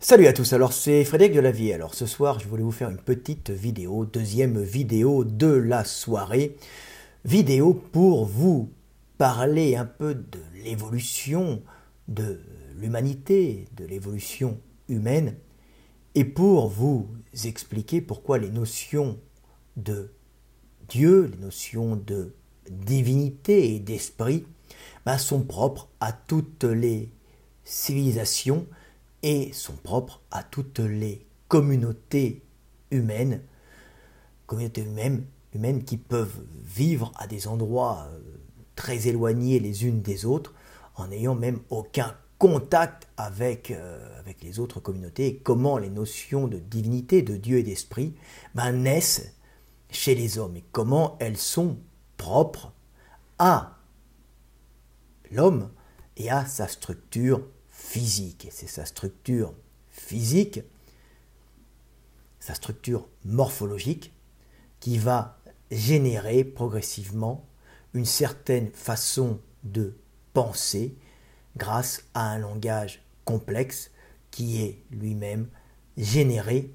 Salut à tous, alors c'est Frédéric Delavier. Alors ce soir je voulais vous faire une petite vidéo, deuxième vidéo de la soirée. Vidéo pour vous parler un peu de l'évolution de l'humanité, de l'évolution humaine, et pour vous expliquer pourquoi les notions de Dieu, les notions de divinité et d'esprit sont propres à toutes les civilisations et sont propres à toutes les communautés humaines qui peuvent vivre à des endroits très éloignés les unes des autres, en n'ayant même aucun contact avec les autres communautés, et comment les notions de divinité, de Dieu et d'esprit naissent chez les hommes, et comment elles sont propres à l'homme et à sa structure physique. Et c'est sa structure physique, sa structure morphologique, qui va générer progressivement une certaine façon de penser grâce à un langage complexe qui est lui-même généré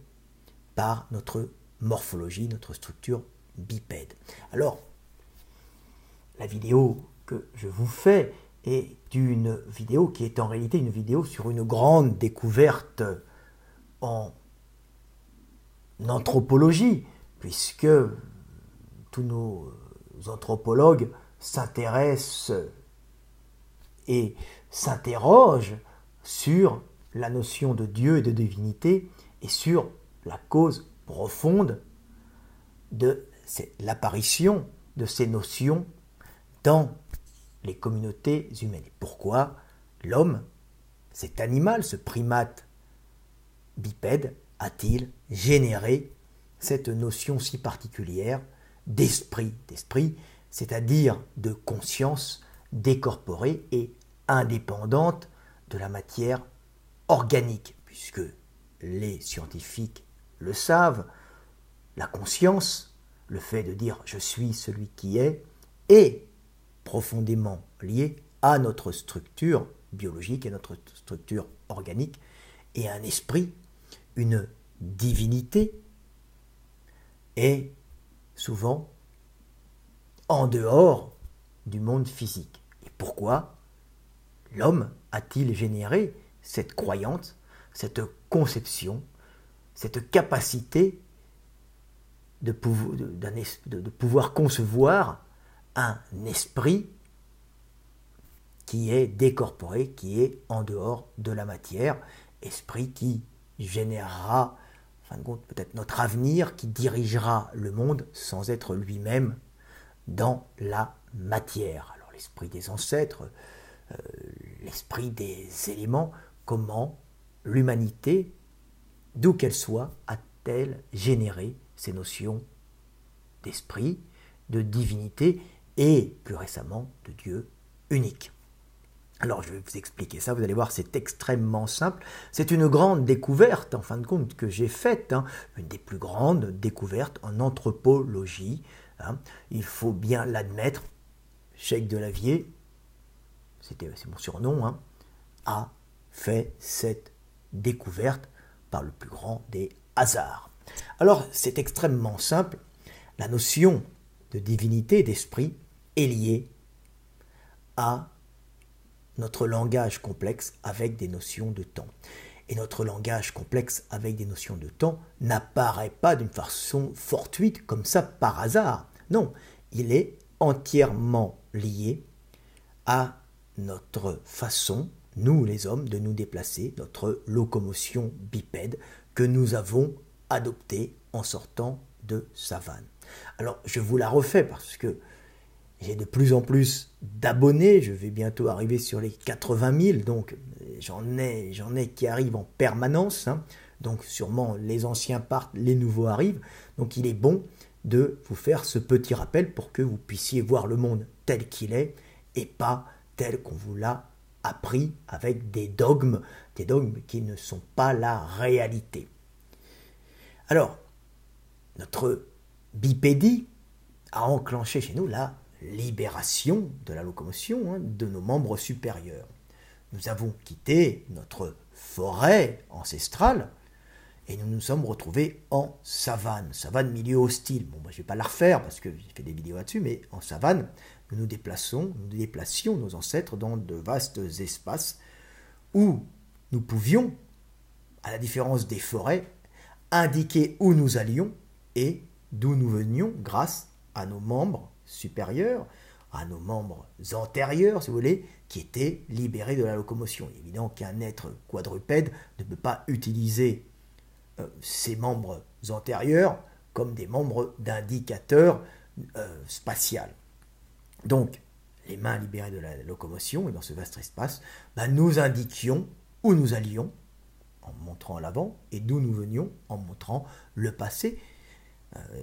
par notre morphologie, notre structure bipède. Alors, la vidéo que je vous fais est une vidéo qui est en réalité une vidéo sur une grande découverte en anthropologie, puisque tous nos anthropologues s'intéressent et s'interrogent sur la notion de Dieu et de divinité et sur la cause profonde de l'apparition de ces notions dans les communautés humaines. Pourquoi l'homme, cet animal, ce primate bipède, a-t-il généré cette notion si particulière d'esprit, c'est-à-dire de conscience décorporée et indépendante de la matière organique, puisque les scientifiques le savent, la conscience, le fait de dire « je suis celui qui est » profondément lié à notre structure biologique et notre structure organique, et un esprit, une divinité, est souvent en dehors du monde physique. Et pourquoi l'homme a-t-il généré cette croyance, cette conception, cette capacité de pouvoir concevoir un esprit qui est décorporé, qui est en dehors de la matière, esprit qui générera, en fin de compte, peut-être notre avenir, qui dirigera le monde sans être lui-même dans la matière. Alors l'esprit des ancêtres, l'esprit des éléments, comment l'humanité, d'où qu'elle soit, a-t-elle généré ces notions d'esprit, de divinité et plus récemment de Dieu unique. Alors je vais vous expliquer ça, vous allez voir, c'est extrêmement simple. C'est une grande découverte, en fin de compte, que j'ai faite, une des plus grandes découvertes en anthropologie. Il faut bien l'admettre, Cheikh Delavier, c'est mon surnom, a fait cette découverte par le plus grand des hasards. Alors c'est extrêmement simple, la notion de divinité, d'esprit, est liée à notre langage complexe avec des notions de temps. Et notre langage complexe avec des notions de temps n'apparaît pas d'une façon fortuite, comme ça par hasard. Non, il est entièrement lié à notre façon, nous les hommes, de nous déplacer, notre locomotion bipède que nous avons adoptée en sortant de savane. Alors, je vous la refais parce que j'ai de plus en plus d'abonnés, je vais bientôt arriver sur les 80 000, donc j'en ai qui arrivent en permanence, donc sûrement les anciens partent, les nouveaux arrivent, donc il est bon de vous faire ce petit rappel pour que vous puissiez voir le monde tel qu'il est et pas tel qu'on vous l'a appris avec des dogmes qui ne sont pas la réalité. Alors, notre bipédie a enclenché chez nous la libération de la locomotion de nos membres supérieurs. Nous avons quitté notre forêt ancestrale, et nous nous sommes retrouvés en savane, savane milieu hostile. Bon, moi, je ne vais pas la refaire parce que j'ai fait des vidéos là-dessus, mais en savane, nous déplacions nos ancêtres dans de vastes espaces où nous pouvions, à la différence des forêts, indiquer où nous allions et d'où nous venions grâce à nos membres supérieurs, à nos membres antérieurs, si vous voulez, qui étaient libérés de la locomotion. Il est évident qu'un être quadrupède ne peut pas utiliser ses membres antérieurs comme des membres d'indicateur spatial. Donc, les mains libérées de la locomotion, et dans ce vaste espace, nous indiquions où nous allions, en montrant l'avant, et d'où nous venions, en montrant le passé,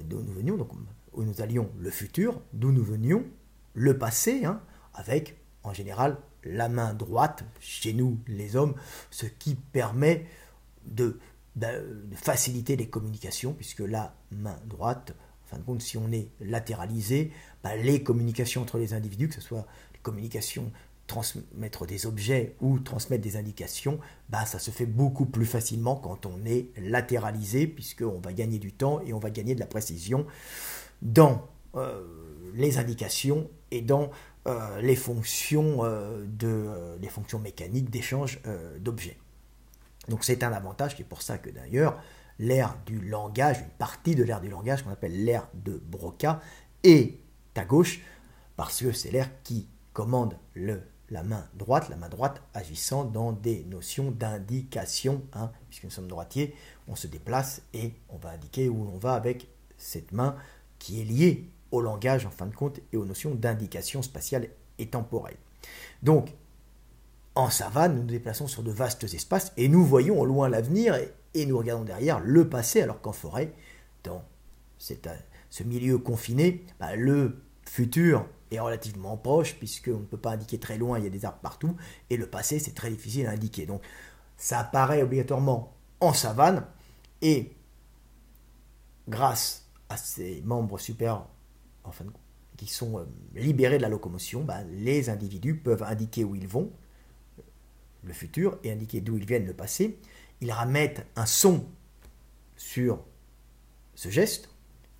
d'où nous venions, donc où nous allions le futur, d'où nous venions le passé, avec, en général, la main droite, chez nous, les hommes, ce qui permet de faciliter les communications, puisque la main droite, en fin de compte, si on est latéralisé, les communications entre les individus, que ce soit les communications transmettre des objets ou transmettre des indications, ça se fait beaucoup plus facilement quand on est latéralisé, puisqu'on va gagner du temps et on va gagner de la précision dans les indications et dans les fonctions mécaniques d'échange d'objets. Donc c'est un avantage, c'est pour ça que d'ailleurs l'ère du langage, une partie de l'ère du langage qu'on appelle l'ère de Broca, est à gauche, parce que c'est l'ère qui commande la main droite agissant dans des notions d'indication, puisque nous sommes droitiers, on se déplace et on va indiquer où l'on va avec cette main qui est liée au langage en fin de compte et aux notions d'indication spatiale et temporelle. Donc, en savane, nous nous déplaçons sur de vastes espaces et nous voyons au loin l'avenir et nous regardons derrière le passé, alors qu'en forêt, dans ce milieu confiné, le futur est relativement proche, puisqu'on ne peut pas indiquer très loin, il y a des arbres partout, et le passé, c'est très difficile à indiquer. Donc, ça apparaît obligatoirement en savane, et grâce à ces membres supérieurs qui sont libérés de la locomotion, les individus peuvent indiquer où ils vont, le futur, et indiquer d'où ils viennent, le passé. Ils remettent un son sur ce geste,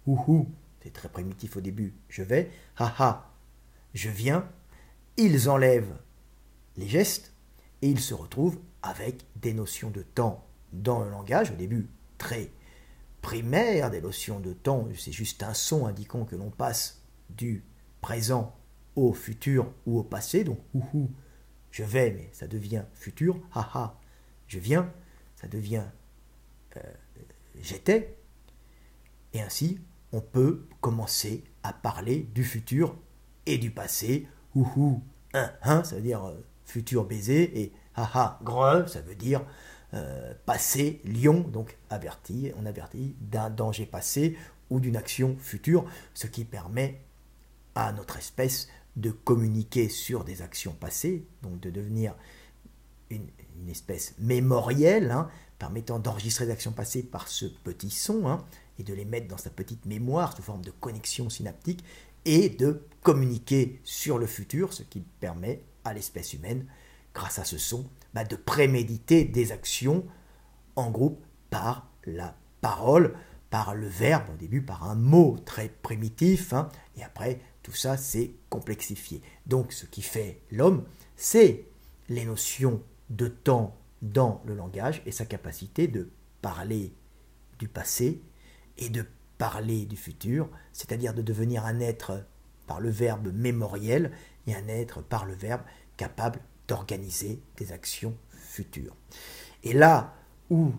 ouhou, c'est très primitif au début, je vais, haha, je viens. Ils enlèvent les gestes et ils se retrouvent avec des notions de temps dans le langage, au début très primaire, des notions de temps, c'est juste un son indiquant que l'on passe du présent au futur ou au passé, donc ouhou, je vais, mais ça devient futur, haha, je viens, ça devient j'étais, et ainsi on peut commencer à parler du futur et du passé, ouhou, ça veut dire futur baiser, et haha, greu, ça veut dire passé, lion, donc averti, on avertit d'un danger passé ou d'une action future, ce qui permet à notre espèce de communiquer sur des actions passées, donc de devenir une espèce mémorielle, permettant d'enregistrer des actions passées par ce petit son, et de les mettre dans sa petite mémoire sous forme de connexion synaptique, et de communiquer sur le futur, ce qui permet à l'espèce humaine, grâce à ce son, de préméditer des actions en groupe par la parole, par le verbe, au début par un mot très primitif, et après tout ça c'est complexifié. Donc ce qui fait l'homme, c'est les notions de temps dans le langage et sa capacité de parler du passé et de parler du futur, c'est-à-dire de devenir un être par le verbe mémoriel et un être par le verbe capable d'organiser des actions futures. Et là où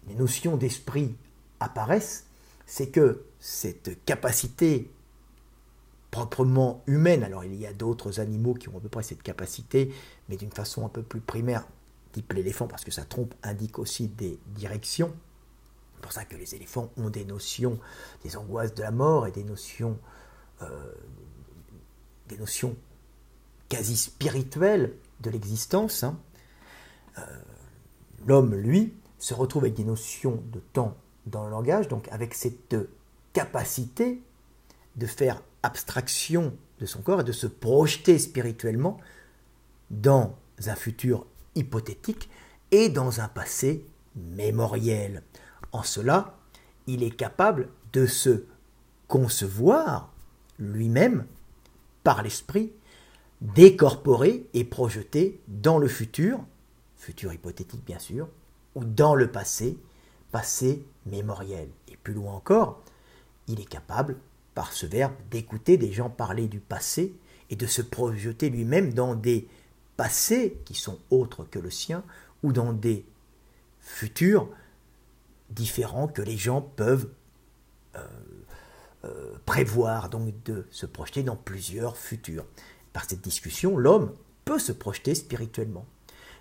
les notions d'esprit apparaissent, c'est que cette capacité proprement humaine, alors il y a d'autres animaux qui ont à peu près cette capacité, mais d'une façon un peu plus primaire, type l'éléphant, parce que sa trompe indique aussi des directions. C'est pour ça que les éléphants ont des notions, des angoisses de la mort et des notions quasi spirituelles de l'existence. L'homme, lui, se retrouve avec des notions de temps dans le langage, donc avec cette capacité de faire abstraction de son corps et de se projeter spirituellement dans un futur hypothétique et dans un passé mémoriel. En cela, il est capable de se concevoir lui-même par l'esprit, décorporé et projeté dans le futur hypothétique bien sûr, ou dans le passé mémoriel. Et plus loin encore, il est capable, par ce verbe, d'écouter des gens parler du passé et de se projeter lui-même dans des passés qui sont autres que le sien, ou dans des futurs différents que les gens peuvent prévoir, donc de se projeter dans plusieurs futurs. Par cette discussion, l'homme peut se projeter spirituellement.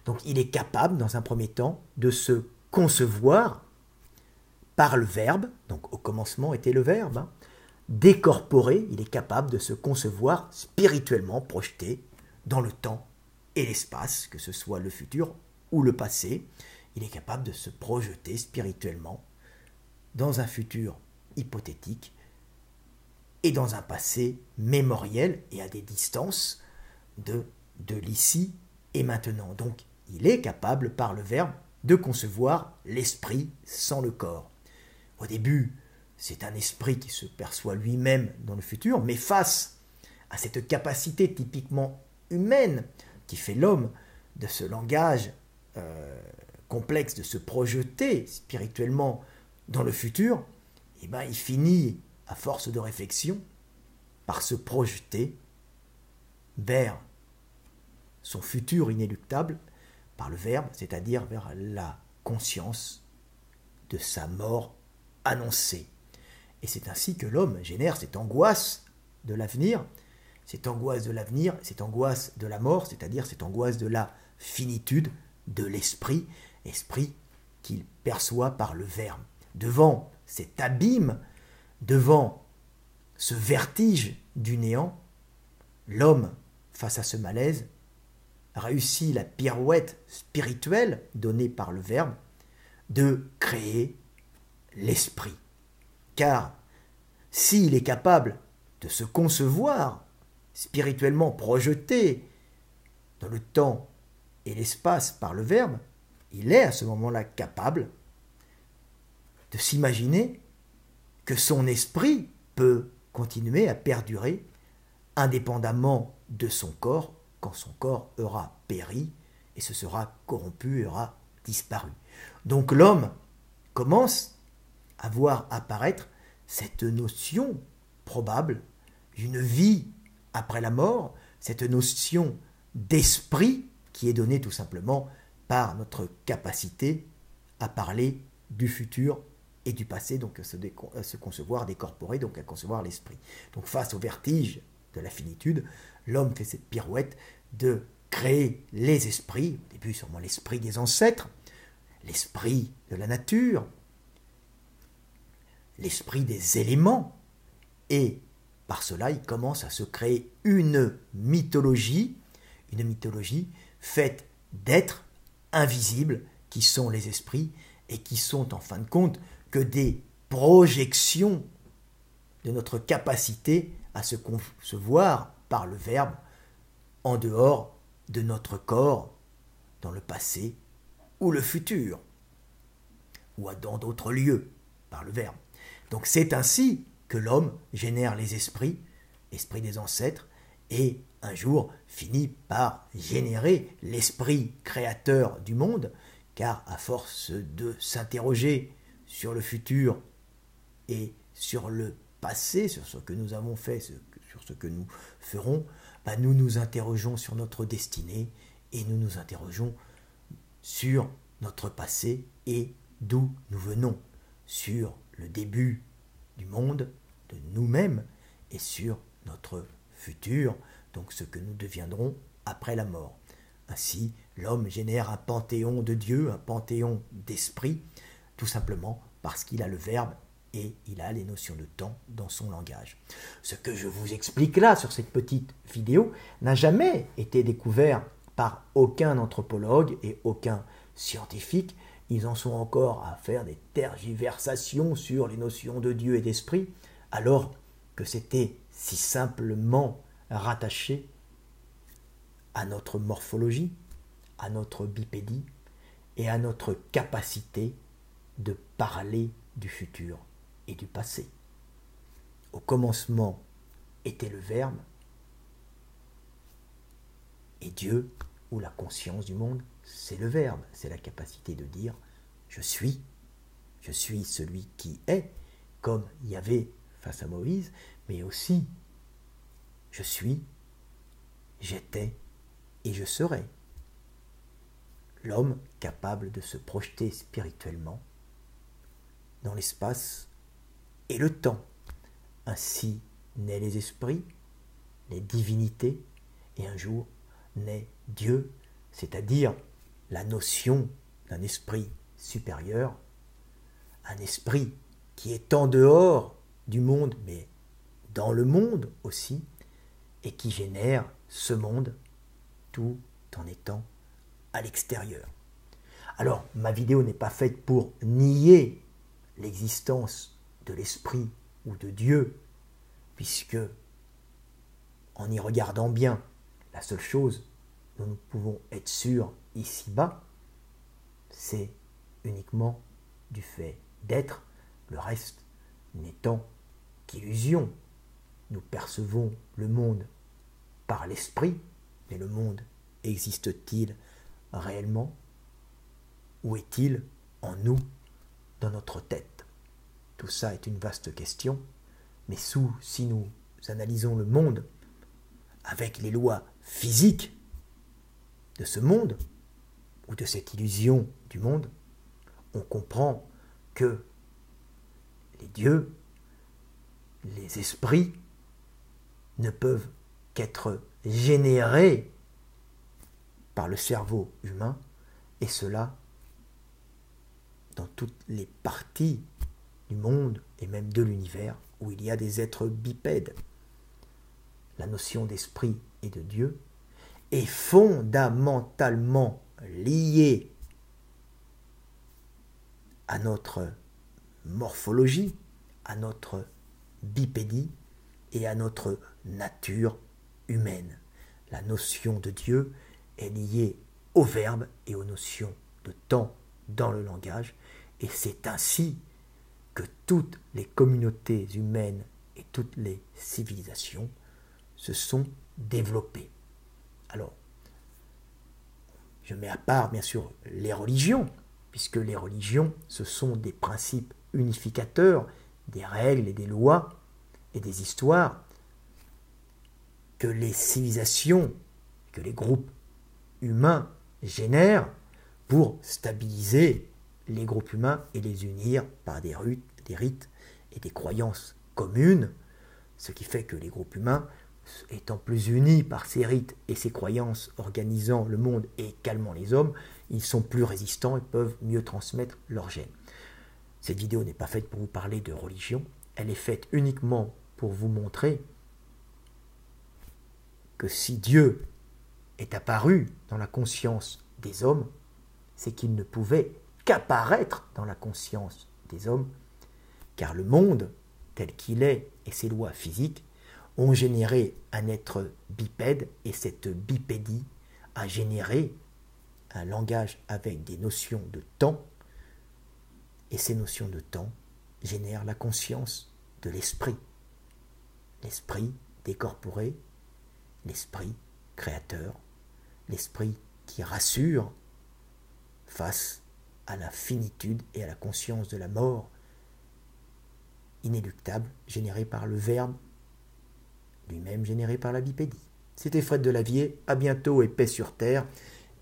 Donc il est capable, dans un premier temps, de se concevoir par le verbe, donc au commencement était le verbe, décorporé, il est capable de se concevoir spirituellement, projeté dans le temps et l'espace, que ce soit le futur ou le passé. Il est capable de se projeter spirituellement dans un futur hypothétique et dans un passé mémoriel et à des distances de l'ici et maintenant. Donc il est capable, par le verbe, de concevoir l'esprit sans le corps. Au début, c'est un esprit qui se perçoit lui-même dans le futur, mais face à cette capacité typiquement humaine qui fait l'homme de ce langage complexe de se projeter spirituellement dans le futur, eh ben, il finit, à force de réflexion, par se projeter vers son futur inéluctable par le verbe, c'est-à-dire vers la conscience de sa mort annoncée. Et c'est ainsi que l'homme génère cette angoisse de l'avenir, cette angoisse de la mort, c'est-à-dire cette angoisse de la finitude de l'esprit, esprit qu'il perçoit par le verbe. Devant cet abîme, devant ce vertige du néant, l'homme, face à ce malaise, réussit la pirouette spirituelle donnée par le verbe de créer l'esprit. Car s'il est capable de se concevoir spirituellement projeté dans le temps et l'espace par le verbe, il est à ce moment-là capable de s'imaginer que son esprit peut continuer à perdurer indépendamment de son corps quand son corps aura péri et se sera corrompu et aura disparu. Donc l'homme commence à voir apparaître cette notion probable d'une vie après la mort, cette notion d'esprit qui est donnée tout simplement par notre capacité à parler du futur et du passé, donc à se concevoir, décorporer, donc à concevoir l'esprit. Donc face au vertige de la finitude, l'homme fait cette pirouette de créer les esprits, au début sûrement l'esprit des ancêtres, l'esprit de la nature, l'esprit des éléments, et par cela il commence à se créer une mythologie faite d'êtres invisibles qui sont les esprits et qui sont en fin de compte que des projections de notre capacité à se concevoir par le verbe en dehors de notre corps, dans le passé ou le futur, ou dans d'autres lieux, par le verbe. Donc c'est ainsi que l'homme génère les esprits, esprit des ancêtres, et un jour finit par générer l'esprit créateur du monde, car à force de s'interroger sur le futur et sur le passé, sur ce que nous avons fait, sur ce que nous ferons, nous nous interrogeons sur notre destinée et nous nous interrogeons sur notre passé et d'où nous venons, sur le début du monde, de nous-mêmes, et sur notre futur, donc ce que nous deviendrons après la mort. Ainsi, l'homme génère un panthéon de Dieu, un panthéon d'esprit, tout simplement parce qu'il a le verbe et il a les notions de temps dans son langage. Ce que je vous explique là, sur cette petite vidéo, n'a jamais été découvert par aucun anthropologue et aucun scientifique. Ils en sont encore à faire des tergiversations sur les notions de Dieu et d'esprit, alors que c'était si simplement rattaché à notre morphologie, à notre bipédie et à notre capacité de parler du futur et du passé. Au commencement était le Verbe, et Dieu, ou la conscience du monde, c'est le Verbe, c'est la capacité de dire « je suis celui qui est », comme Yahvé face à Moïse, mais aussi « je suis, j'étais et je serai ». L'homme capable de se projeter spirituellement dans l'espace et le temps. Ainsi naît les esprits, les divinités, et un jour naît Dieu, c'est-à-dire la notion d'un esprit supérieur, un esprit qui est en dehors du monde, mais dans le monde aussi, et qui génère ce monde tout en étant à l'extérieur. Alors, ma vidéo n'est pas faite pour nier l'existence de l'esprit ou de Dieu, puisque, en y regardant bien, la seule chose dont nous pouvons être sûrs ici-bas, c'est uniquement du fait d'être, le reste n'étant qu'illusion. Nous percevons le monde par l'esprit, mais le monde existe-t-il réellement? Où est-il en nous, dans notre tête? Tout ça est une vaste question, mais si nous analysons le monde avec les lois physiques de ce monde, ou de cette illusion du monde, on comprend que les dieux, les esprits, ne peuvent qu'être générés par le cerveau humain, et cela dans toutes les parties du monde et même de l'univers où il y a des êtres bipèdes. La notion d'esprit et de Dieu est fondamentalement liée à notre morphologie, à notre bipédie et à notre nature humaine. La notion de Dieu est liée au verbe et aux notions de temps dans le langage, et c'est ainsi que toutes les communautés humaines et toutes les civilisations se sont développées. Alors, je mets à part bien sûr les religions, puisque les religions, ce sont des principes unificateurs, des règles et des lois et des histoires que les civilisations, que les groupes humains génèrent pour stabiliser les groupes humains et les unir par des rites et des croyances communes, ce qui fait que les groupes humains, étant plus unis par ces rites et ces croyances organisant le monde et calmant les hommes, ils sont plus résistants et peuvent mieux transmettre leurs gènes. Cette vidéo n'est pas faite pour vous parler de religion, elle est faite uniquement pour vous montrer que si Dieu est apparu dans la conscience des hommes, c'est qu'il ne pouvait qu'apparaître dans la conscience des hommes, car le monde tel qu'il est et ses lois physiques ont généré un être bipède, et cette bipédie a généré un langage avec des notions de temps, et ces notions de temps génèrent la conscience de l'esprit. L'esprit décorporé, l'esprit créateur, l'esprit qui rassure face à la finitude et à la conscience de la mort inéluctable générée par le Verbe, lui-même généré par la bipédie. C'était Fred Delavier, à bientôt et paix sur terre.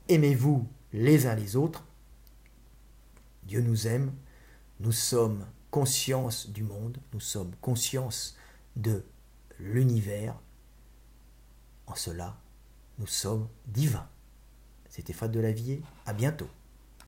Aimez-vous les uns les autres. Dieu nous aime, nous sommes conscience du monde, nous sommes conscience de l'univers. En cela, nous sommes divins. C'était Fred Delavier, à bientôt.